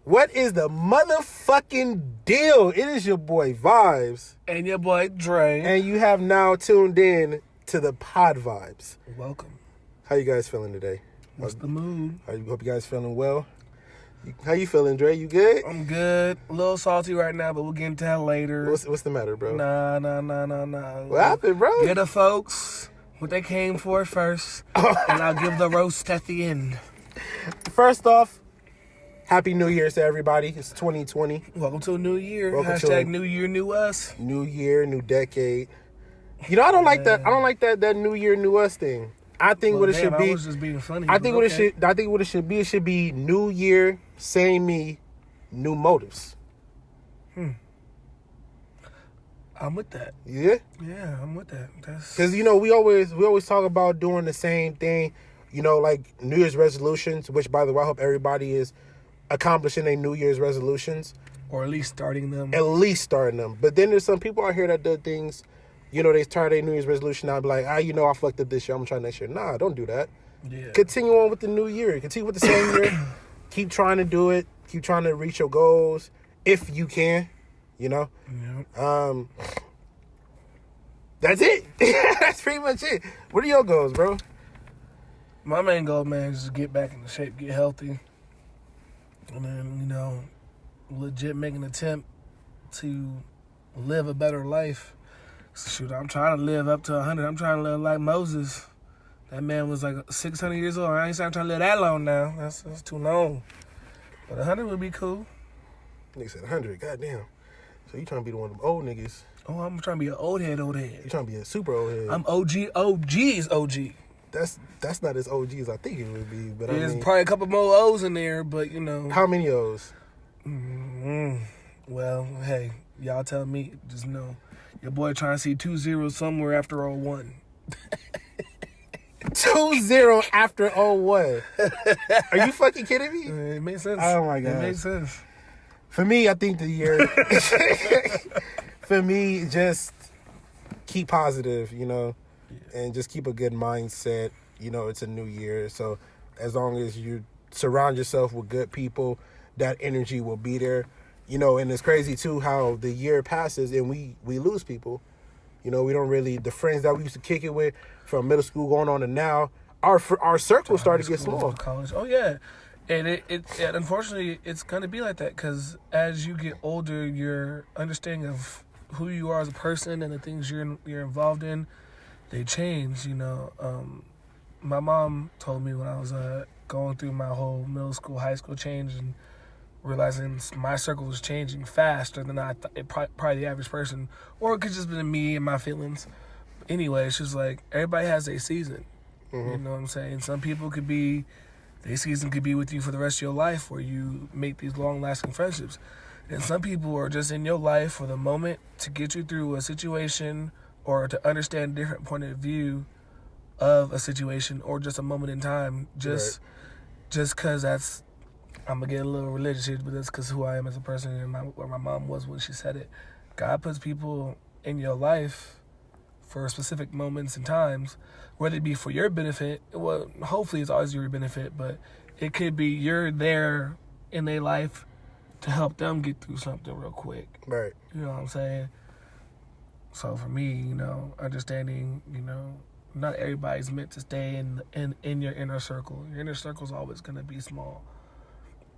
What is the motherfucking deal? It is your boy Vibes. And your boy Dre. And you have now tuned in to the Pod Vibes. Welcome. How you guys feeling today? What's the mood? I hope you guys feeling well. How you feeling, Dre? You good? I'm good. A little salty right now, but we'll get into that later. What's the matter, bro? Nah. What happened, bro? Get the folks what they came for first, and I'll give the roast at the end. First off, Happy New Year to everybody. It's 2020. Welcome to a new year. Welcome to Hashtag New Year, New Us. New year, new decade. You know, I don't like that. I don't like that New Year, New Us thing. I think what it should be. I was just being funny. I think what it should be. It should be New Year, same me, new motives. I'm with that. Yeah. Yeah, I'm with that. Because we always talk about doing the same thing. You know, like New Year's resolutions. Which, by the way, I hope everybody is accomplishing their New Year's resolutions, or at least starting them. But then there's some people out here that do things. You know, they start their New Year's resolution. I'll be like, I fucked up this year. I'm trying next year. Nah, don't do that. Yeah. Continue on with the new year. Continue with the same year. Keep trying to do it. Keep trying to reach your goals if you can. You know. Yeah. That's it. That's pretty much it. What are your goals, bro? My main goal, man, is to get back into shape, get healthy, and then legit make an attempt to live a better life. Shoot, I'm trying to live up to 100. I'm trying to live like Moses. That man was like 600 years old. I ain't saying I'm trying to live that long now. That's too long. But 100 would be cool. Nigga said 100. Goddamn. So you trying to be the one of them old niggas. Oh, I'm trying to be an old head. You trying to be a super old head. I'm OG. OG's OG. That's not as OG as I think it would be. But There's probably a couple more O's in there, but How many O's? Well, hey, y'all tell me. Just know. Your boy trying to see 2 zeros somewhere after 01. 2-0 after 01. Are you fucking kidding me? It makes sense. Oh my God. It makes sense. For me, I think the year. For me, just keep positive, and just keep a good mindset. It's a new year, so as long as you surround yourself with good people, that energy will be there. And it's crazy too how the year passes and we lose people. We don't really, the friends that we used to kick it with from middle school going on to now, our circle started to get small. College. Oh yeah, and it unfortunately it's gonna be like that because as you get older, your understanding of who you are as a person and the things you're involved in, they change. My mom told me when I was going through my whole middle school, high school change and realizing my circle was changing faster than probably the average person, or it could just been me and my feelings. Anyway, she's like, everybody has a season. Mm-hmm. You know what I'm saying? Some people their season could be with you for the rest of your life, where you make these long-lasting friendships. And some people are just in your life for the moment to get you through a situation or to understand a different point of view of a situation or just a moment in time. Just because that's, I'm going to get a little religious here, but that's because who I am as a person and where my mom was when she said it. God puts people in your life for specific moments and times, whether it be for your benefit. Well, hopefully it's always your benefit, but it could be you're there in their life to help them get through something real quick. Right. You know what I'm saying? So for me, understanding, not everybody's meant to stay in your inner circle. Your inner circle is always going to be small.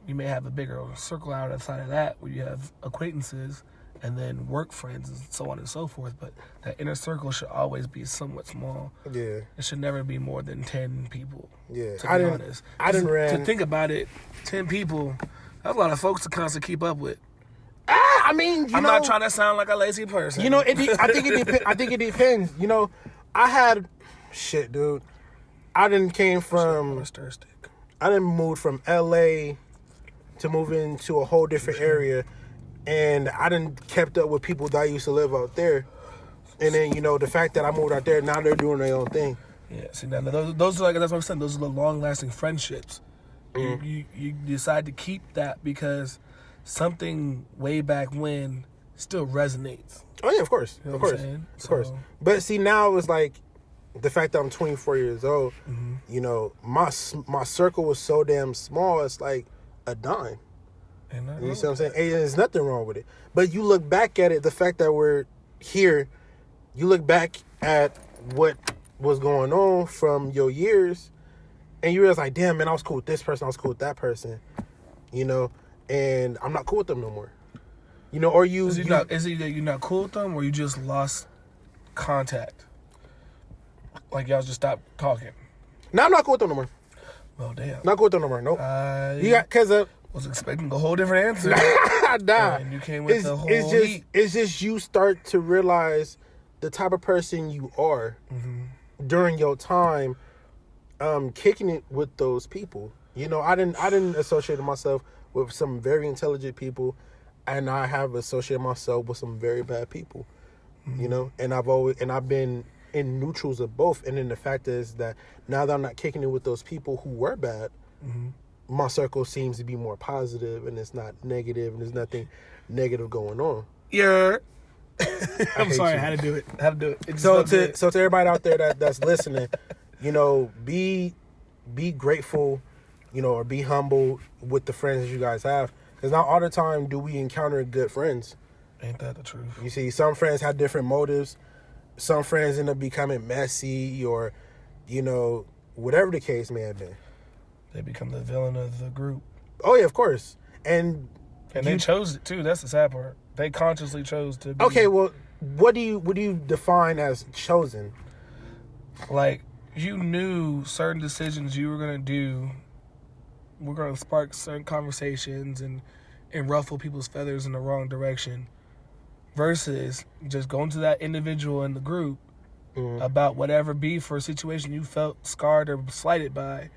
You may have a bigger circle outside of that where you have acquaintances and then work friends and so on and so forth. But that inner circle should always be somewhat small. Yeah. It should never be more than 10 people. Yeah. To be honest. To think about it, 10 people, that's a lot of folks to constantly keep up with. I mean, I'm not trying to sound like a lazy person. I think it depends. I had shit, dude. I didn't move from LA to move into a whole different area, and I didn't kept up with people that I used to live out there. And then the fact that I moved out there, now they're doing their own thing. Yeah, see, now those are like, that's what I'm saying. Those are the long-lasting friendships. Mm-hmm. You decide to keep that because something way back when still resonates. Oh yeah, of course, of course. But see, now it's like the fact that I'm 24 years old. Mm-hmm. My circle was so damn small. It's like a dime. You see what I'm saying? And there's nothing wrong with it. But you look back at it, the fact that we're here, you look back at what was going on from your years, and you realize, like, damn, man, I was cool with this person, I was cool with that person, you know, and I'm not cool with them no more. You know, or is it that you're not cool with them, or you just lost contact? Like, y'all just stopped talking? No, I'm not cool with them no more. Well, damn. Not cool with them no more, nope. Because was expecting a whole different answer. Nah. And you came with the whole heat. It's just you start to realize the type of person you are during your time kicking it with those people. You know, I didn't associate myself with some very intelligent people, and I have associated myself with some very bad people. You know, and I've been in neutrals of both. And then the fact is that now that I'm not kicking it with those people who were bad, my circle seems to be more positive, and it's not negative, and there's nothing negative going on. Yeah. I'm sorry, I had to do it. So to everybody out there that's listening, you know, be grateful, you know, or be humble with the friends that you guys have, because not all the time do we encounter good friends. Ain't that the truth? You see, some friends have different motives. Some friends end up becoming messy, or, you know, whatever the case may have been. They become the villain of the group. Oh yeah, of course. And they chose it too. That's the sad part. They consciously chose to be. Okay, well, what do you define as chosen? Like, you knew certain decisions you were gonna do were gonna spark certain conversations and ruffle people's feathers in the wrong direction, versus just going to that individual in the group about whatever beef or situation you felt scarred or slighted by,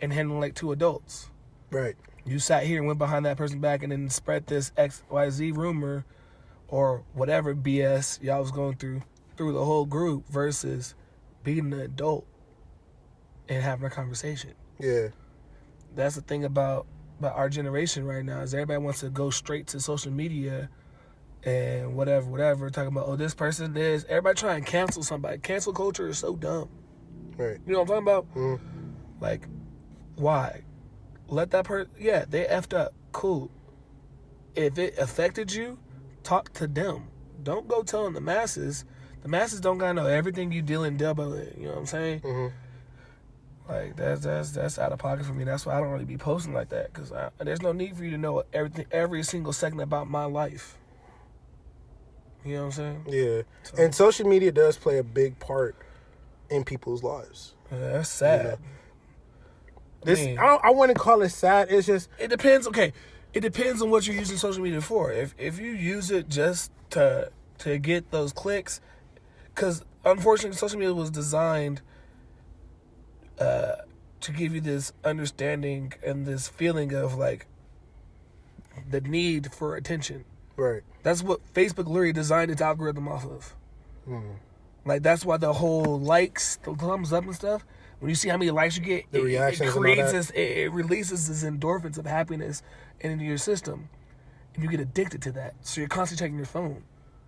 and handling like two adults. Right. You sat here and went behind that person back and then spread this XYZ rumor or whatever BS y'all was going through the whole group, versus being an adult and having a conversation. Yeah. That's the thing about our generation right now, is everybody wants to go straight to social media and whatever, talking about, oh, this person is. Everybody trying to cancel somebody. Cancel culture is so dumb. Right. You know what I'm talking about? Like, why? Let that person, yeah, they effed up. Cool. If it affected you, talk to them. Don't go telling the masses. The masses don't gotta know everything you deal in double in. You know what I'm saying? Like, that's out of pocket for me. That's why I don't really be posting like that, because there's no need for you to know everything, every single second about my life. You know what I'm saying? Yeah. So, and social media does play a big part in people's lives. Yeah, that's sad. You know? I wouldn't call it sad. It's just, it depends. Okay, it depends on what you're using social media for. If you use it just to get those clicks, because unfortunately social media was designed to give you this understanding and this feeling of like the need for attention. Right. That's what Facebook literally designed its algorithm off of. Like, that's why the whole likes, the thumbs up and stuff, when you see how many likes you get, the reactions it creates this, it releases this endorphins of happiness into your system, and you get addicted to that. So you're constantly checking your phone.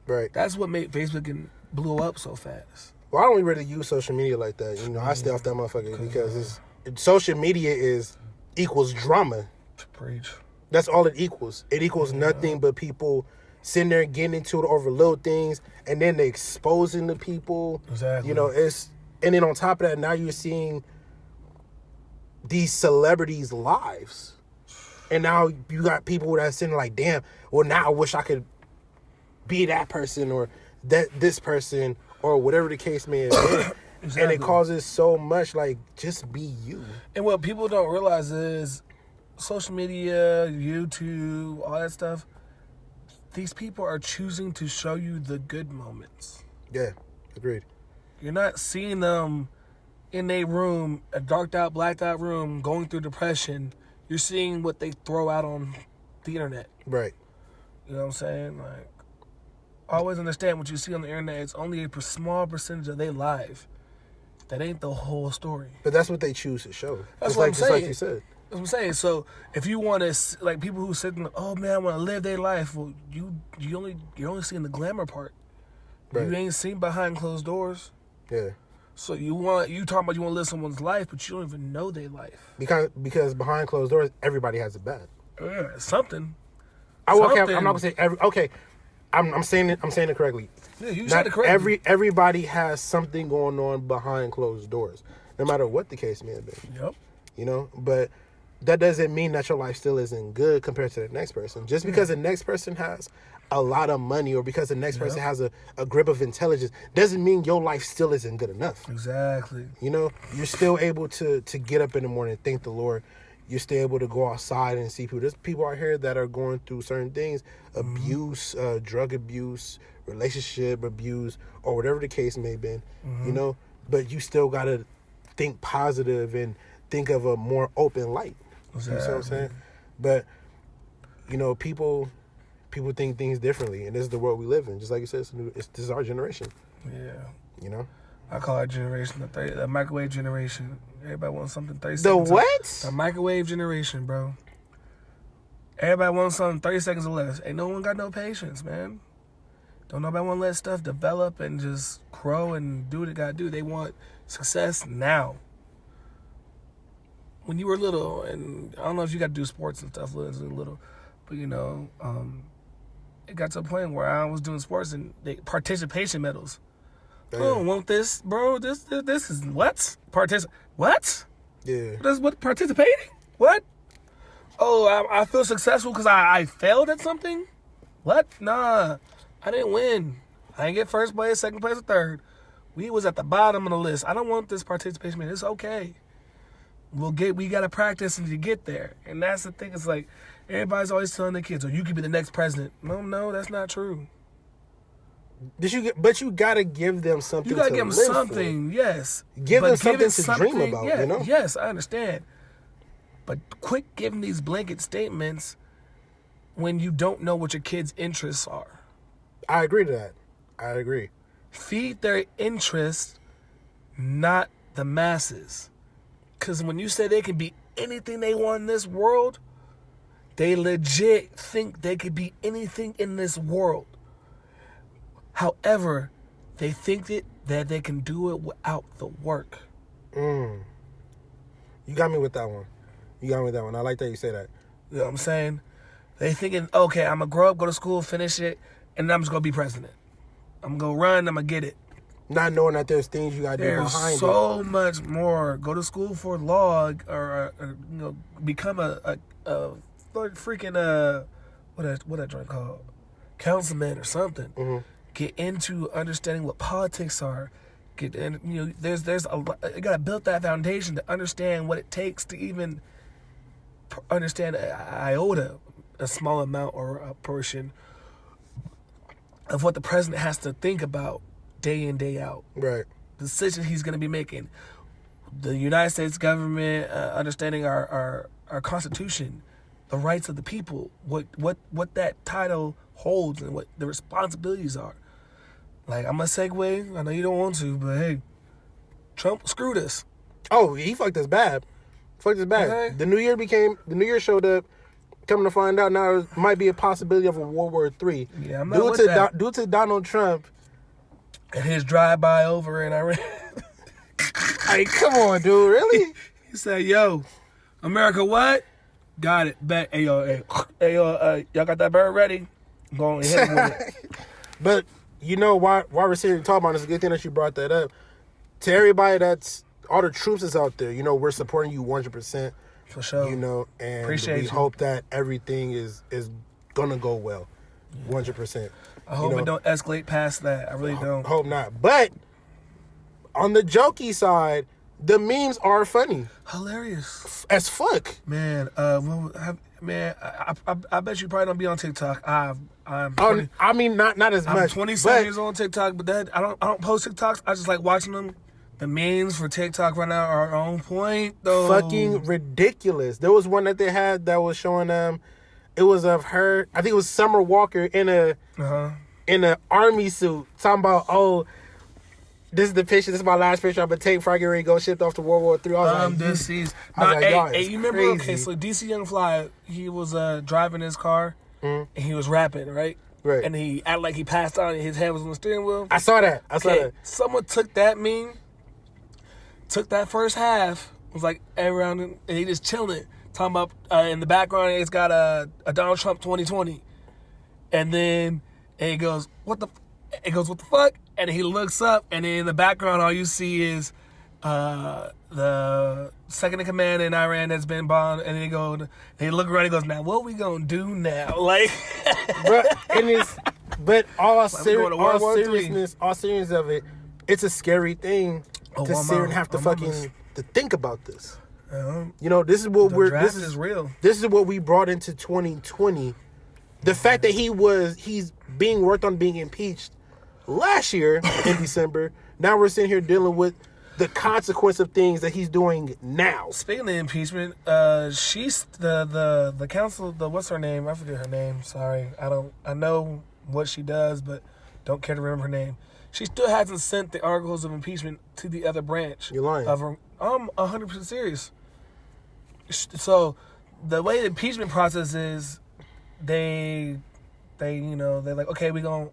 Right. That's what made Facebook and blew up so fast. Well, I don't really use social media like that. You know, I stay off that motherfucker because social media equals drama. Preach. That's all it equals. It equals nothing but people sitting there getting into it over little things, and then they exposing the people. Exactly. You know, and then on top of that, now you're seeing these celebrities' lives. And now you got people that are sitting like, damn, well, now I wish I could be that person or this person or whatever the case may have been. Exactly. And it causes so much, like, just be you. And what people don't realize is social media, YouTube, all that stuff, these people are choosing to show you the good moments. Yeah, agreed. You're not seeing them in a room, a darked out, blacked out room, going through depression. You're seeing what they throw out on the internet. Right. You know what I'm saying? Like, always understand what you see on the internet. It's only a small percentage of their life. That ain't the whole story. But that's what they choose to show. That's what I'm saying. Just like you said. That's what I'm saying. So if you want to, like, people who sit and, oh man, I want to live their life. Well, you're only seeing the glamour part. Right. You ain't seen behind closed doors. Yeah. So you talking about you want to live someone's life, but you don't even know their life. Because behind closed doors, everybody has it bad. Yeah, something. I'm not Something. gonna say every. Okay, I'm saying it. I'm saying it correctly. Yeah, you Not said it correctly. everybody has something going on behind closed doors, no matter what the case may have been. Yep. You know, but that doesn't mean that your life still isn't good compared to the next person. Just because the next person has a lot of money or because the next person has a grip of intelligence doesn't mean your life still isn't good enough. Exactly. You know, you're still able to get up in the morning and thank the Lord. You're still able to go outside and see people. There's people out here that are going through certain things, abuse, drug abuse, relationship abuse, or whatever the case may have been, you know, but you still got to think positive and think of a more open light. Exactly. You see what I'm saying? But, you know, people think things differently, and this is the world we live in. Just like you said, this is our generation. Yeah. You know? I call our generation the microwave generation. Everybody wants something 30 The seconds. what? The microwave generation, bro. Everybody wants something 30 seconds or less. Ain't no one got no patience, man. Don't nobody want to let stuff develop and just grow and do what it got to do. They want success now. When you were little, and I don't know if you got to do sports and stuff little, but you know, it got to a point where I was doing sports and participation medals. I don't want this, bro. This is what? What? Yeah. That's what participating? What? Oh, I feel successful because I failed at something? What? Nah. I didn't win. I didn't get first place, second place, or third. We was at the bottom of the list. I don't want this participation. It's okay. We gotta practice until you get there. And that's the thing. It's like everybody's always telling their kids, "Oh, you could be the next president." No, that's not true. But you gotta give them something. You gotta to give them live something, yes. Give But them giving something to dream about. Yeah, You know. yes, I understand. But quit giving these blanket statements when you don't know what your kids' interests are. I agree to that. I agree. Feed their interests, not the masses. Because when you say they can be anything they want in this world, they legit think they could be anything in this world. However, they think that they can do it without the work. You got me with that one. I like that you say that. You know what I'm saying? They thinking, okay, I'm going to grow up, go to school, finish it, and then I'm just going to be president. I'm going to run, I'm going to get it. Not knowing that there's things you got to do There's behind so much more. Go to school for law or you know, become a freaking, what that joint called? Councilman or something. Mm-hmm. Get into understanding what politics are. Get in, you know, there's a lot, you gotta build that foundation to understand what it takes to even understand an iota, a small amount or a portion of what the president has to think about day in, day out. Right. The decision he's gonna be making. The United States government, understanding our Constitution, the rights of the people, what that title holds and what the responsibilities are. Like, I'm going to segue. I know you don't want to, but hey, Trump screwed us. Oh, he fucked us bad. Okay. The new year showed up. Coming to find out now, there might be a possibility of a World War III. Yeah, I'm not with that. Due to Donald Trump. And his drive-by over in Iran. Hey, come on, dude. Really? He said, yo, America what? Got it. Bet. Hey, yo, y'all got that bird ready? Go and hit him with it. But you know why we're sitting here talking about it, it's a good thing that you brought that up. To everybody that's all the troops that's out there, you know, we're supporting you 100%. For sure. You know, and Appreciate we you. hope that everything is gonna go well. 100%. I hope it don't escalate past that. I really don't. Hope not. But on the jokey side, the memes are funny Hilarious. as fuck. Man, I bet you probably don't be on TikTok. I'm I mean, not as I'm much. 27 but years old on TikTok, but that I don't post TikToks. I just like watching them. The memes for TikTok right now are on point though. Fucking ridiculous. There was one that they had that was showing it was of her. I think it was Summer Walker in a army suit, talking about, oh, this is the picture. This is my last picture I'm gonna take before I get ready to go shipped off to World War III. I was like, deceased. hey, You remember? crazy. Okay, so DC Young Fly, he was driving his car and he was rapping, right? Right. And he acted like he passed out and his head was on the steering wheel. I saw that. Someone took that meme, took that first half, was like around, and he just chilling, talking about in the background it's got a Donald Trump 2020, and then it goes, what the fuck? And he looks up, and then in the background, all you see is the second in command in Iran that's been bombed, and they look around and he goes, now what we gonna do now? Like, but all going to World War III. seriousness of it, it's a scary thing to sit and have to to think about this. You know, this is what this is real. This is what we brought into 2020. The fact that he's being worked on being impeached last year in December. Now we're sitting here dealing with the consequence of things that he's doing now. Speaking of impeachment, she's the council. What's her name? I forget her name. Sorry, I know what she does, but don't care to remember her name. She still hasn't sent the articles of impeachment to the other branch. You're lying. I'm 100% serious. So the way the impeachment process is, they're like, okay, we're gonna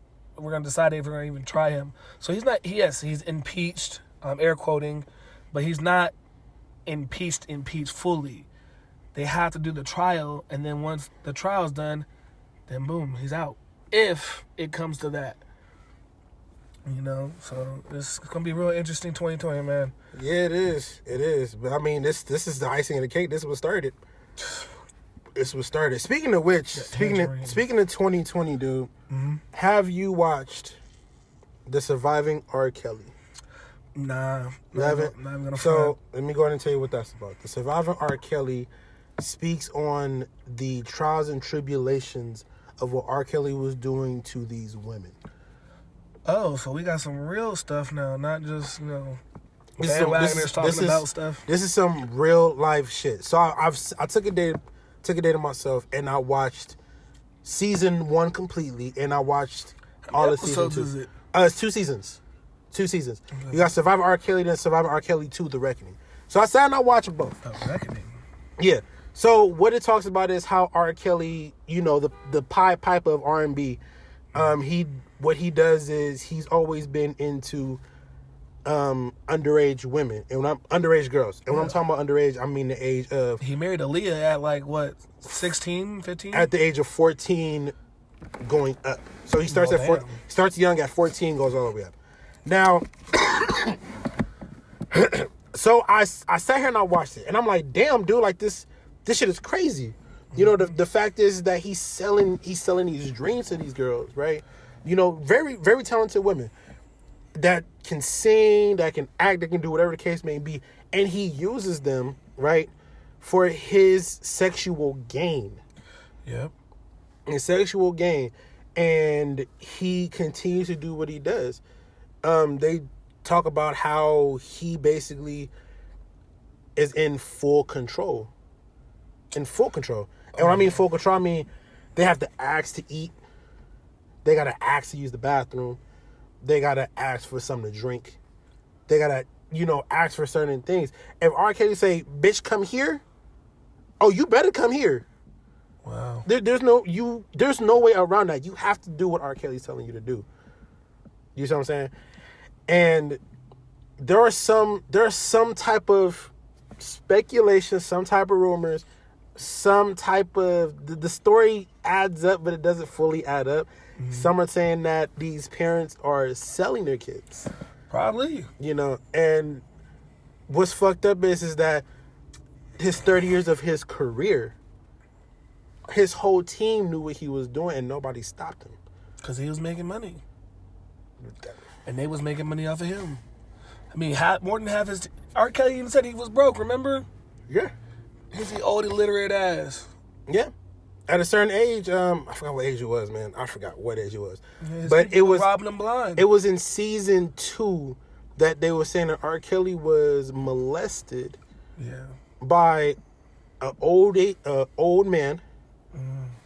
decide if we're gonna even try him. So he's not. Yes, he's impeached. Air quoting, but he's not impeached fully. They have to do the trial, and then once the trial's done, then boom, he's out. If it comes to that, so this is gonna be real interesting 2020, man. Yeah, it is. But I mean, this is the icing on the cake. This is what started. Speaking of which, speaking of 2020, dude, have you watched The Surviving R. Kelly? Nah. Not even gonna so let me go ahead and tell you what that's about. The Surviving R. Kelly speaks on the trials and tribulations of what R. Kelly was doing to these women. Oh, so we got some real stuff now, not just bandwagoners talking about stuff. This is some real life shit. So I took a day to myself, and I watched season 1 completely, and I watched all of season 2. Is it? It's 2 seasons. 2 seasons. Okay. You got Surviving R. Kelly, then Surviving R. Kelly 2, The Reckoning. So I sat and I watched both. The Reckoning. Yeah. So what it talks about is how R. Kelly, the Pied Piper of R&B, what he does is he's always been into underage women, and when I'm underage girls, and when I'm talking about underage, I mean the age of. He married Aaliyah at like what, 16, 15? At the age of 14, going up. So he starts starts young at 14, goes all the way up. Now, so I sat here and I watched it, and I'm like, damn, dude, like this shit is crazy. The fact is that he's selling these dreams to these girls, right? Very, very talented women that can sing, that can act, that can do whatever the case may be, and he uses them, right, for his sexual gain. Yep. His sexual gain, and he continues to do what he does. They talk about how he basically is in full control. And when I mean full control, I mean they have to ask to eat. They got to ask to use the bathroom. They got to ask for something to drink. They got to, ask for certain things. If R. Kelly say, bitch, come here. Oh, you better come here. Wow. There's no way around that. You have to do what R. Kelly's telling you to do. You see what I'm saying? And there's some type of speculation, some type of rumors, some type of the story adds up, but it doesn't fully add up. Mm-hmm. Some are saying that these parents are selling their kids. Probably. And what's fucked up is that his 30 years of his career, his whole team knew what he was doing and nobody stopped him. Because he was making money. And they was making money off of him. I mean, more than half his... R. Kelly even said he was broke, remember? Yeah. He's the old illiterate ass. Yeah. At a certain age, I forgot what age it was, man. I forgot what age it was. Yeah, but it was... robbing him blind. It was in season 2 that they were saying that R. Kelly was molested by an old man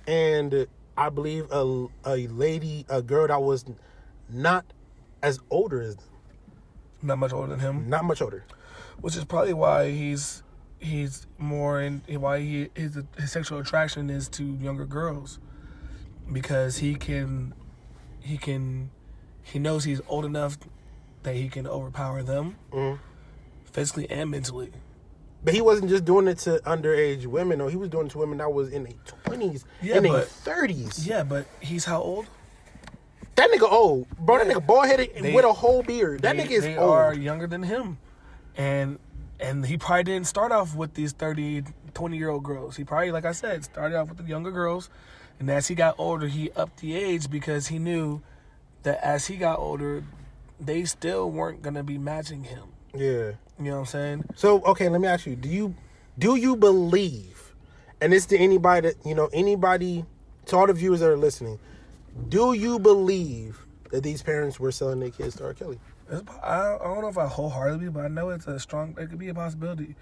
and I believe a girl that was not as older as them. Not much older than him. Not much older. Which is probably why he's more in why his sexual attraction is to younger girls, because he knows he's old enough that he can overpower them physically and mentally. But he wasn't just doing it to underage women. No, he was doing it to women that was in their 20s, Yeah, in their but- 30s. Yeah, but he's how old? That nigga old. Bro, that Yeah. nigga bald-headed They- with a whole beard. That they, nigga is they old. are younger than him. And he probably didn't start off with these 30, 20-year-old girls. He probably, like I said, started off with the younger girls. And as he got older, he upped the age because he knew that as he got older, they still weren't going to be matching him. Yeah. You know what I'm saying? So, okay, let me ask you. Do you believe, and it's to anybody that, anybody, to all the viewers that are listening, do you believe that these parents were selling their kids to R. Kelly? I don't know if I wholeheartedly, but I know it could be a possibility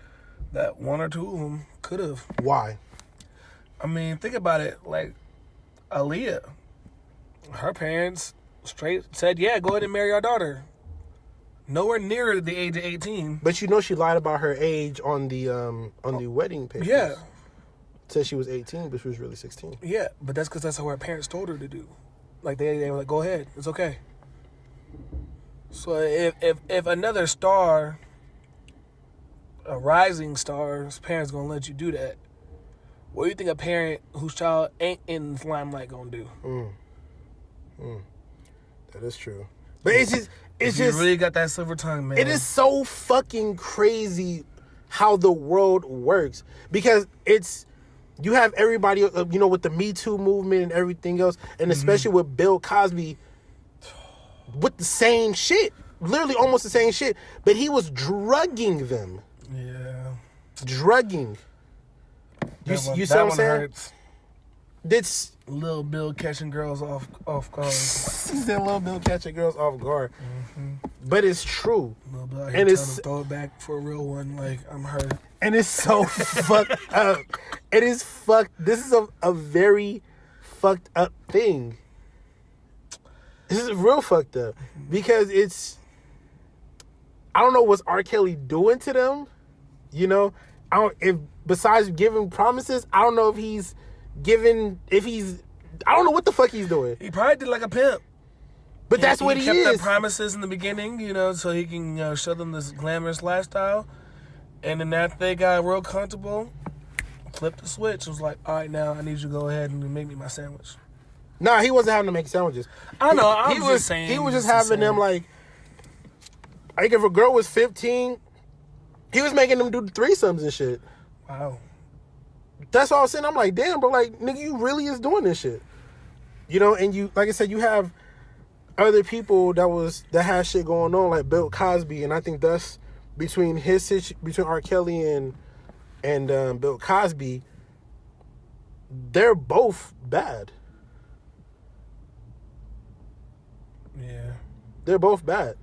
that one or two of them could have. Why? I mean, think about it. Like, Aaliyah, her parents straight said, yeah, go ahead and marry our daughter. Nowhere near the age of 18. But she lied about her age on the wedding papers. Yeah. Said she was 18, but she was really 16. Yeah, but that's because that's what her parents told her to do. Like, they were like, go ahead. It's okay. So if another star, a rising star's parents going to let you do that, what do you think a parent whose child ain't in the limelight going to do? That is true. But it's You just really got that silver tongue, man. it is so fucking crazy how the world works, because you have everybody, with the Me Too movement and everything else, and especially with Bill Cosby, with the same shit, literally almost the same shit, but he was drugging them. Yeah. Drugging. You see what I'm saying? Hurts. This Lil Bill catching girls off guard. he said Lil Bill catching girls off guard, but it's true. Lil Bill And and it's- throw it back for a real one. Like, I'm hurt. And it's so fucked up. It is fucked. This is a very fucked up thing. This is real fucked up, because I don't know what's R. Kelly doing to them. Besides giving promises, I don't know if he's I don't know what the fuck he's doing. He probably did like a pimp. But that's what he kept is. the promises in the beginning, so he can show them this glamorous lifestyle. And then after they got real comfortable, flipped the switch. And was like, all right, now I need you to go ahead and make me my sandwich. Nah, he wasn't having to make sandwiches. I know. He was just saying. He was just just having them saying. like if a girl was 15, he was making them do threesomes and shit. Wow. That's all I was saying. I'm like, damn, bro, like, nigga, you really is doing this shit. And you, like I said, you have other people that have shit going on, like Bill Cosby, and I think that's between R. Kelly and Bill Cosby, they're both bad. Yeah. They're both bad.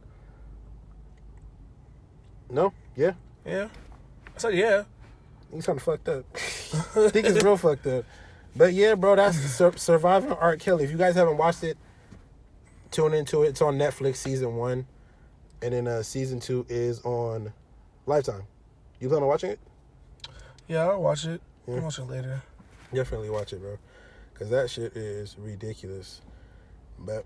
No? Yeah? Yeah. I said, yeah. He's kind of fucked up. I think it's real fucked up. But yeah, bro, that's Surviving R. Kelly. If you guys haven't watched it, tune into it. It's on Netflix, season 1. And then season 2 is on Lifetime. You plan on watching it? Yeah, I'll watch it. Yeah. I'll watch it later. Definitely watch it, bro. Because that shit is ridiculous. But,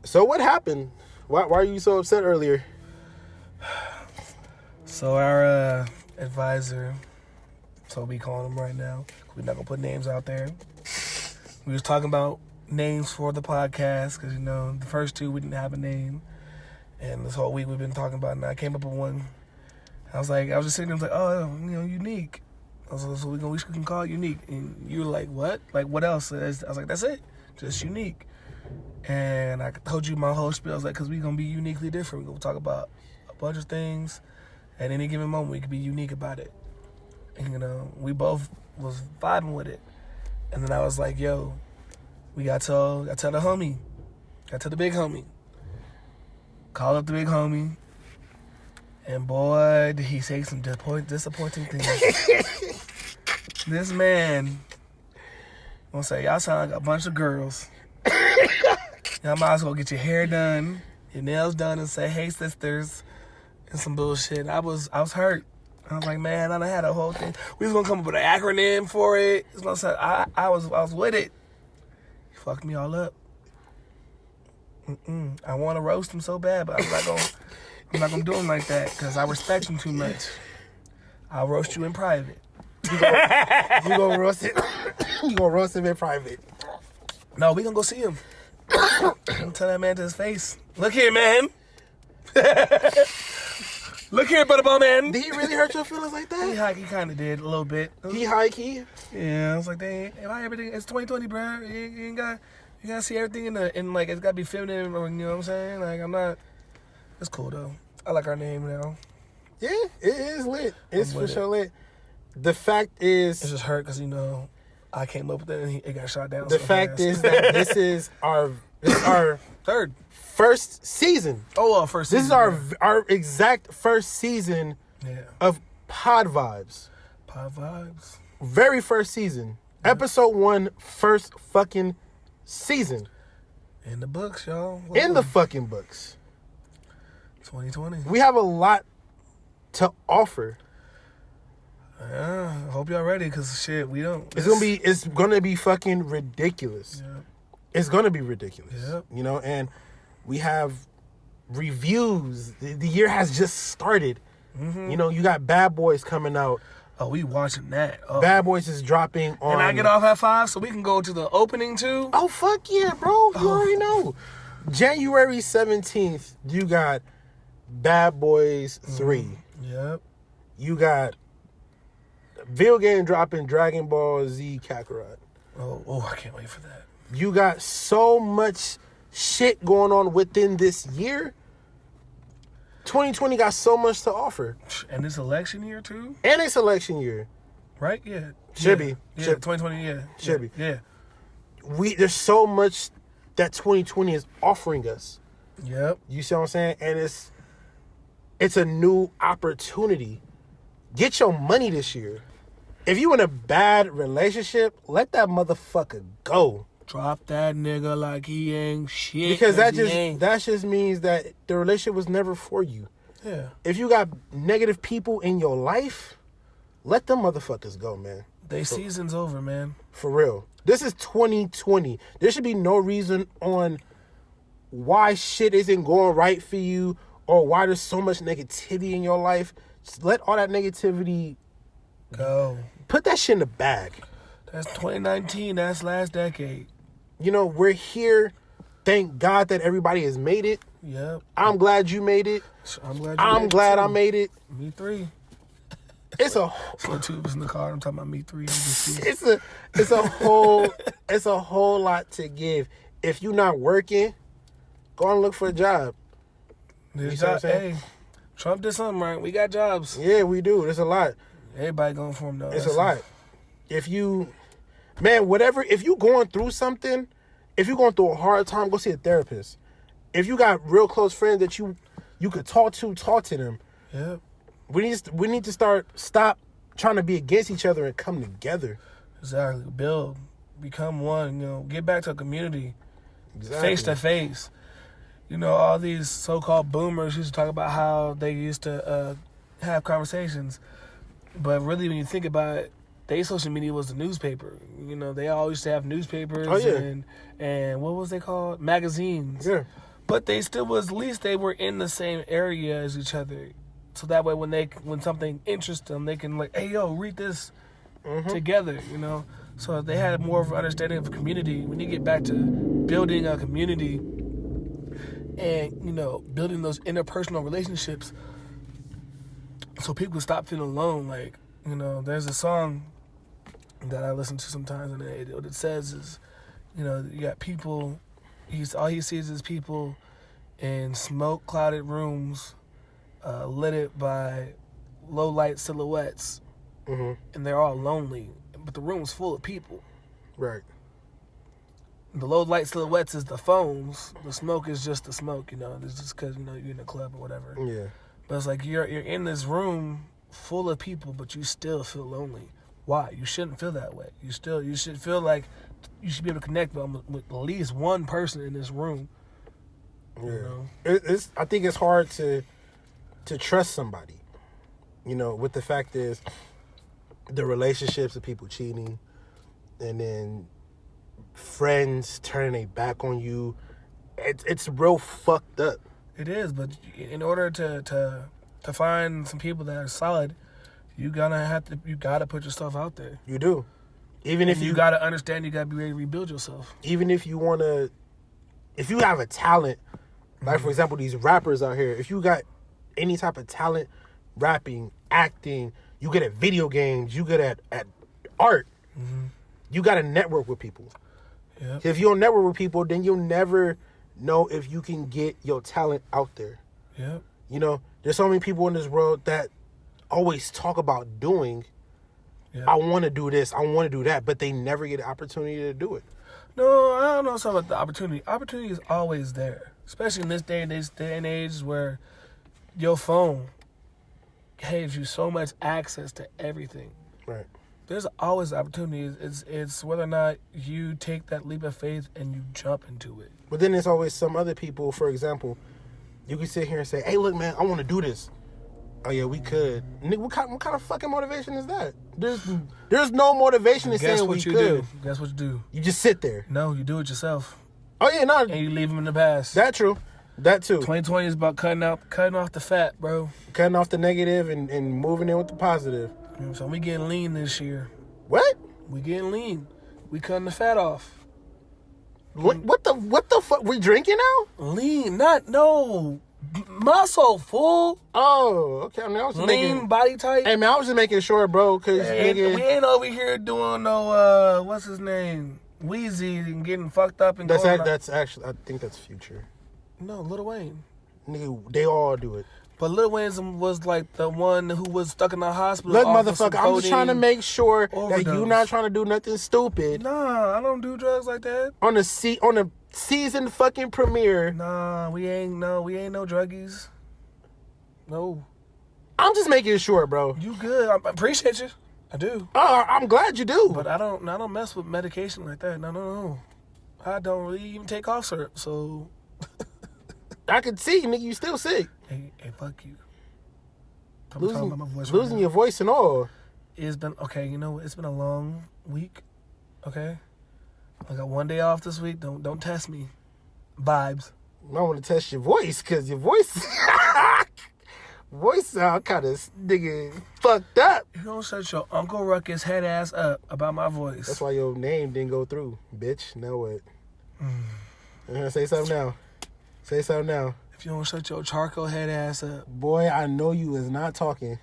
so what happened? Why are you so upset earlier? So our advisor, so we calling him right now. We're not gonna put names out there. We was talking about names for the podcast because the first two we didn't have a name, and this whole week we've been talking about it. And I came up with one. I was just sitting there, I was like, oh, unique. I was like, so we can call it unique. And you were like, what? Like, what else? I was like, that's it, just unique. And I told you my whole spiel. I was like, because we're gonna be uniquely different. We're gonna talk about a bunch of things. At any given moment, we could be unique about it. And, we both was vibing with it. And then I was like, yo, we got to tell the homie. Got to the big homie. Call up the big homie. And boy, did he say some disappointing things. This man, I'm gonna say, y'all sound like a bunch of girls. Y'all might as well get your hair done, your nails done, and say, hey, sisters. And some bullshit. I was hurt. I was like, man, I done had a whole thing. We was gonna come up with an acronym for it. It's gonna say I was with it. He fucked me all up. I want to roast him so bad, but I'm not gonna do him like that because I respect him too much. I'll roast you in private. You gonna roast it? You gonna roast him in private? No, we gonna go see him. I'm tell that man to his face. Look here, man. Look here, Butterball man. Did he really hurt your feelings like that? He kind of did a little bit. He high key. Yeah, I was like, dang, everything. It's 2020, bro. You gotta see everything in like it's gotta be feminine. Or, you know what I'm saying? Like I'm not. It's cool though. I like our name now. Yeah, it is lit. It's for with sure lit. The fact is, It's just hurt because I came up with it and it got shot down. the so fact fast. is that this is our third. first season. Oh, well, first. This is season, our exact first season yeah. of Pod Vibes. Pod vibes. Very first season. Episode 1, first fucking season. In the books, y'all. In the fucking books. 2020. We have a lot to offer. Yeah, I hope y'all ready because shit, we don't. It's gonna be fucking ridiculous. Yeah. It's gonna be ridiculous. Yep. You know, and we have reviews. The year has just started. Mm-hmm. You know, you got Bad Boys coming out. Oh, we watching that. Oh. Bad Boys is dropping on. And I get off at 5 so we can go to the opening too. Oh fuck yeah, bro! You already know. January 17th, you got Bad Boys 3. Yep. You got video game dropping Dragon Ball Z Kakarot. Oh, I can't wait for that. You got so much shit going on within this year. 2020 got so much to offer. And this election year too, And it's election year. right? Yeah. Should yeah. be. Yeah, Should- 2020. Yeah. Should yeah. be. Yeah. There's so much that 2020 is offering us. Yep. You see what I'm saying? And it's a new opportunity. Get your money this year. If you in a bad relationship, let that motherfucker go. Drop that nigga like he ain't shit. Because that he ain't. just means that the relationship was never for you. Yeah. If you got negative people in your life, let them motherfuckers go, man. They season's over, man. For real. This is 2020. There should be no reason on why shit isn't going right for you or why there's so much negativity in your life. Just let all that negativity, Go. put that shit in the bag. That's 2019. That's last decade. You know, we're here. Thank God that everybody has made it. Yep. I'm glad you made it. I'm glad I made it. Me 3. It's a So 2 was in the car. I'm talking about me 3. I'm just it's a whole lot to give. If you're not working, go and look for a job. There's You see what I'm saying? Hey, Trump did something right. We got jobs. Yeah, we do. There's a lot. Everybody going for him though. It's a lot. If you going through something, if you're going through a hard time, go see a therapist. If you got real close friends that you could talk to them. Yep. We need to stop trying to be against each other and come together. Exactly. Build. Become one. You know, get back to a community. Exactly. Face to face. You know, all these so-called boomers used to talk about how they used to have conversations. But really, when you think about it, their social media was the newspaper. You know, they all used to have newspapers and what was they called? Magazines. Yeah. But they still was, at least they were in the same area as each other. So that way when something interests them, they can like, hey, yo, read this together, you know? So they had more of an understanding of a community. When you get back to building a community and, you know, building those interpersonal relationships so people stop feeling alone. Like, you know, there's a song that I listen to sometimes and what it says is, you know, you got people, all he sees is people in smoke-clouded rooms lit it by low-light silhouettes, and they're all lonely, but the room's full of people. Right. The low-light silhouettes is the phones. The smoke is just the smoke, you know. It's just because, you know, you're in a club or whatever. Yeah. But it's like you're in this room full of people, but you still feel lonely. Why? You shouldn't feel that way. You should feel like you should be able to connect with at least one person in this room. Yeah. You know? I think it's hard to trust somebody. You know, with the fact is the relationships of people cheating and then friends turning their back on you. It's real fucked up. It is, but in order to find some people that are solid, you gotta put yourself out there. You do. Even And if you gotta understand, you gotta be ready to rebuild yourself. even if you want to, if you have a talent, like for example, these rappers out here, if you got any type of talent, rapping, acting, you good at video games, you good at art, you got to network with people. Yep. If you don't network with people, then you'll never know if you can get your talent out there. Yep. You know, there's so many people in this world that always talk about doing, Yep. I want to do this, I want to do that, but they never get the opportunity to do it. No, I don't know something about the opportunity. Opportunity is always there, especially in this day and age where your phone gives you so much access to everything. Right. There's always opportunities. It's whether or not you take that leap of faith and you jump into it. But then there's always some other people, for example, you can sit here and say, hey, look, man, I want to do this. Oh, yeah, we could. Nigga, what kind of fucking motivation is that? There's no motivation in Guess saying what we you could. do? Guess what you do? You just sit there. No, you do it yourself, Oh, yeah, no, and you leave them in the past. that true. That too. 2020 is about cutting off the fat, bro. Cutting off the negative and moving in with the positive. So we getting lean this year. What? We getting lean. We cutting the fat off. What the fuck? We drinking now? Lean, no muscle, full Oh, okay. I mean, I was just lean making. body type. Hey man, I was just making sure, bro, because We ain't over here doing no what's his name, Wheezy, and getting fucked up and that's actually, I think that's Future. no Lil Wayne. Nigga, they all do it. But Lil Wayne was like the one who was stuck in the hospital. Look, off of some motherfucker, I'm just trying to codeine. make sure that you overdose. not trying to do nothing stupid Nah, I don't do drugs like that. on the season fucking premiere. Nah, we ain't no druggies. No, I'm just making sure, bro. you good? I appreciate you. I do. I'm glad you do. But I don't mess with medication like that. No. I don't really even take cough syrup. So, I can see, nigga, you still sick. hey, fuck you. I'm talking about my voice right Losing now. your voice and all. It's been okay. You know, it's been a long week. Okay, I got one day off this week. Don't test me. Vibes. I want to test your voice, because your voice sound kind of nigga fucked up. You don't shut your Uncle Ruckus head ass up about my voice. That's why your name didn't go through, bitch. Now what? Say something now. Say something now. If you don't shut your charcoal head ass up. Boy, I know you is not talking.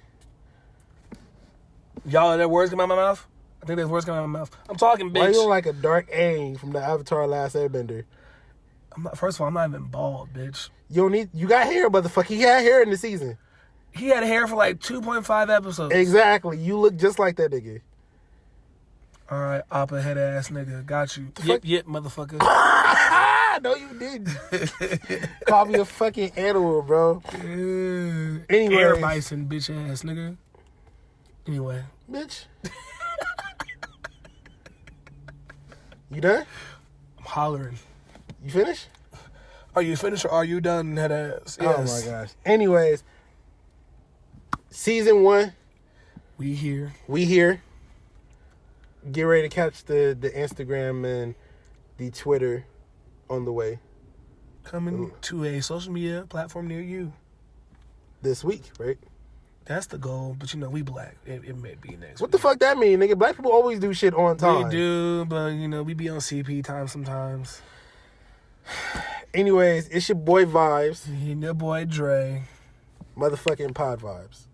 Y'all, are there words coming out of my mouth? I think there's words coming out of my mouth. I'm talking, Why bitch. you look like a dark Aang from the Avatar Last Airbender? First of all, I'm not even bald, bitch. You got hair, motherfucker. He had hair in the season. He had hair for like 2.5 episodes. Exactly. You look just like that nigga. All right, Appa head ass nigga. Got you. fuck? Yip, motherfucker. No, you didn't. Call me a fucking animal, bro. Anyways. Air bison, bitch ass nigga. Anyway. Bitch. You done? I'm hollering. You finished? Are you finished or are you done, head ass? Yes. Oh my gosh. Anyways, season 1, We here. we here. Get ready to catch the Instagram and the Twitter on the way Coming to a social media platform near you. this week, right? That's the goal, but you know, we black. It may be next What the fuck that mean, nigga? Black people always do shit on time. We do, but you know, we be on CP time sometimes. Anyways, it's your boy Vibes, And your boy Dre. motherfucking Pod Vibes.